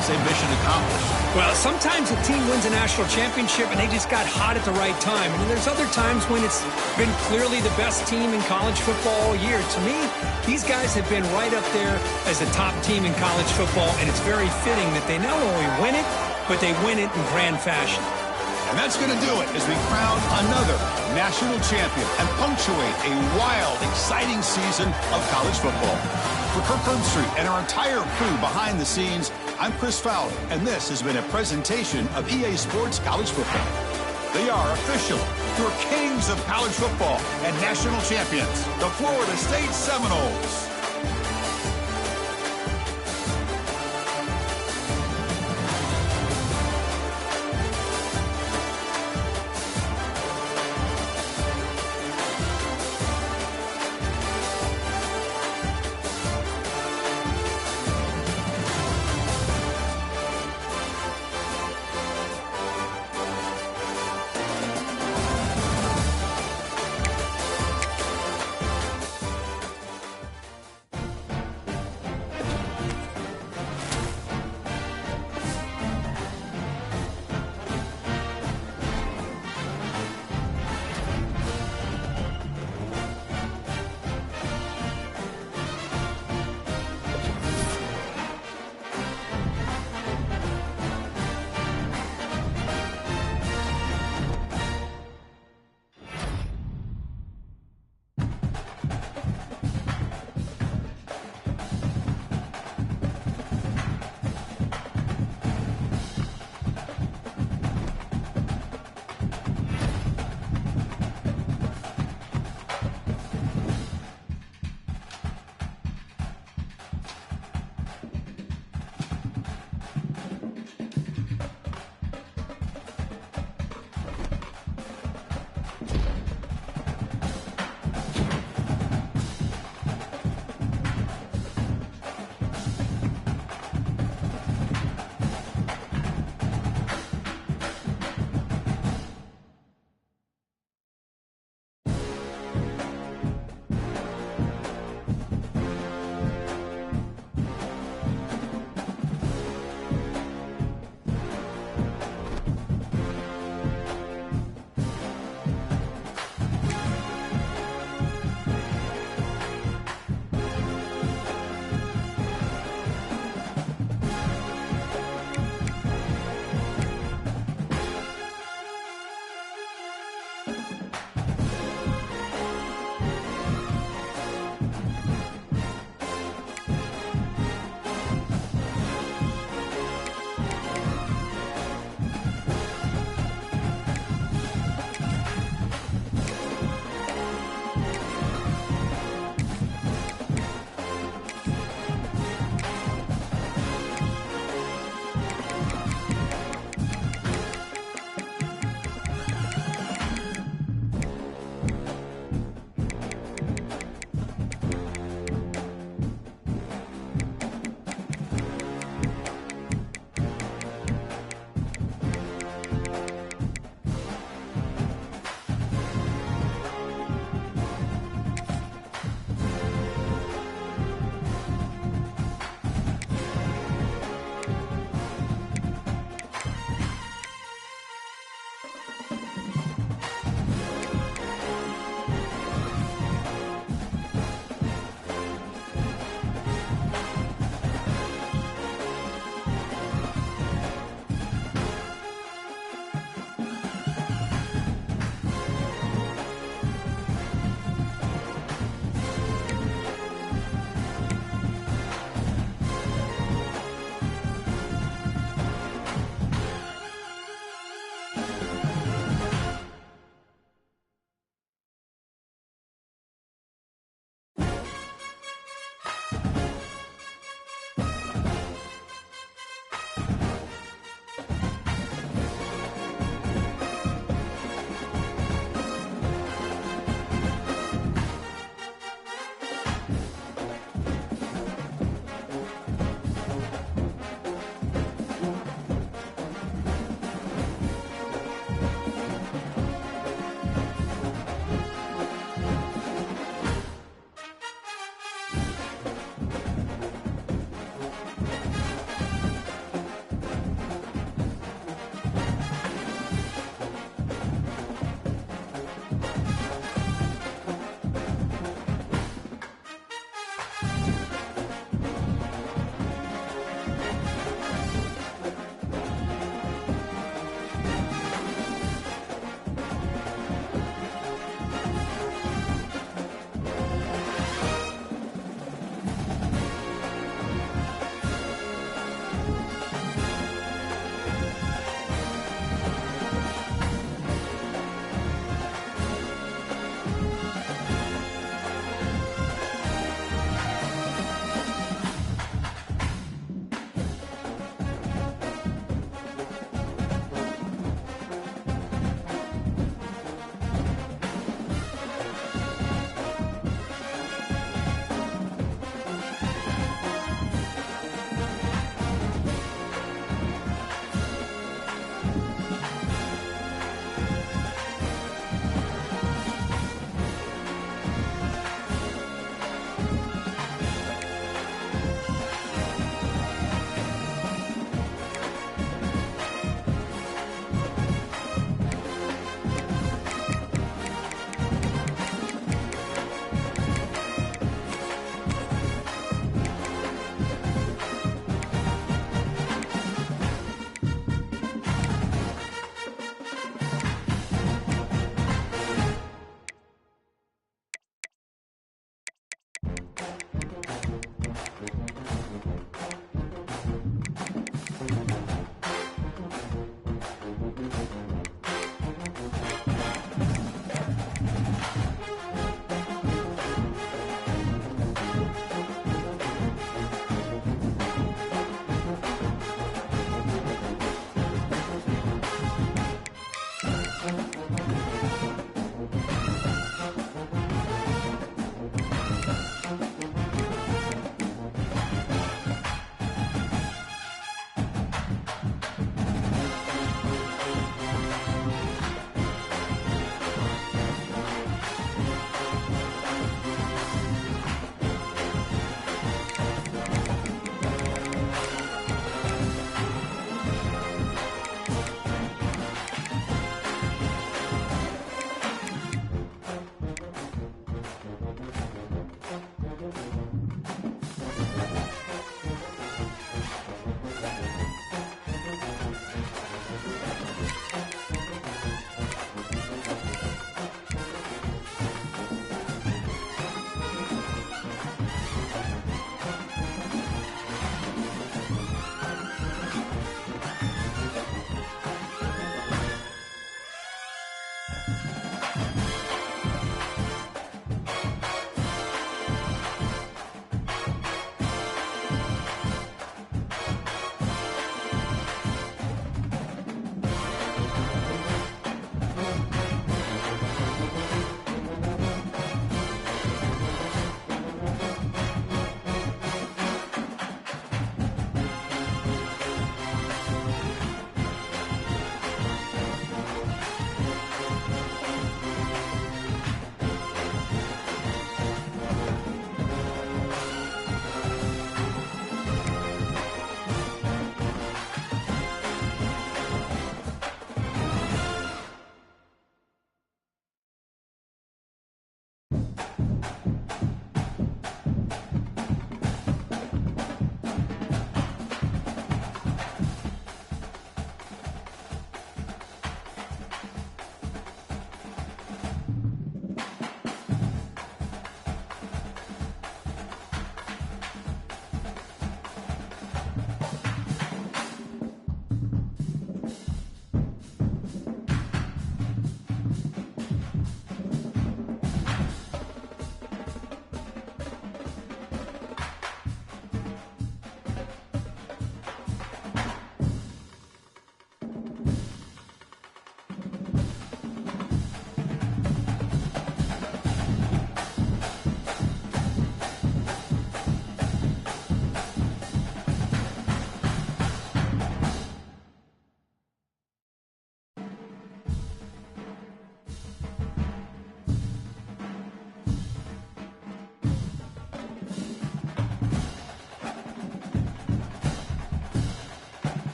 Say mission accomplished. Well, sometimes a team wins a national championship and they just got hot at the right time. And there's other times when it's been clearly the best team in college football all year. To me, these guys have been right up there as the top team in college football, and it's very fitting that they not only win it, but they win it in grand fashion. And that's going to do it as we crown another national champion and punctuate a wild, exciting season of college football. For Kirk Herbstreit and our entire crew behind the scenes, I'm Chris Fowler, and this has been a presentation of EA Sports College Football. They are officially your kings of college football and national champions, the Florida State Seminoles.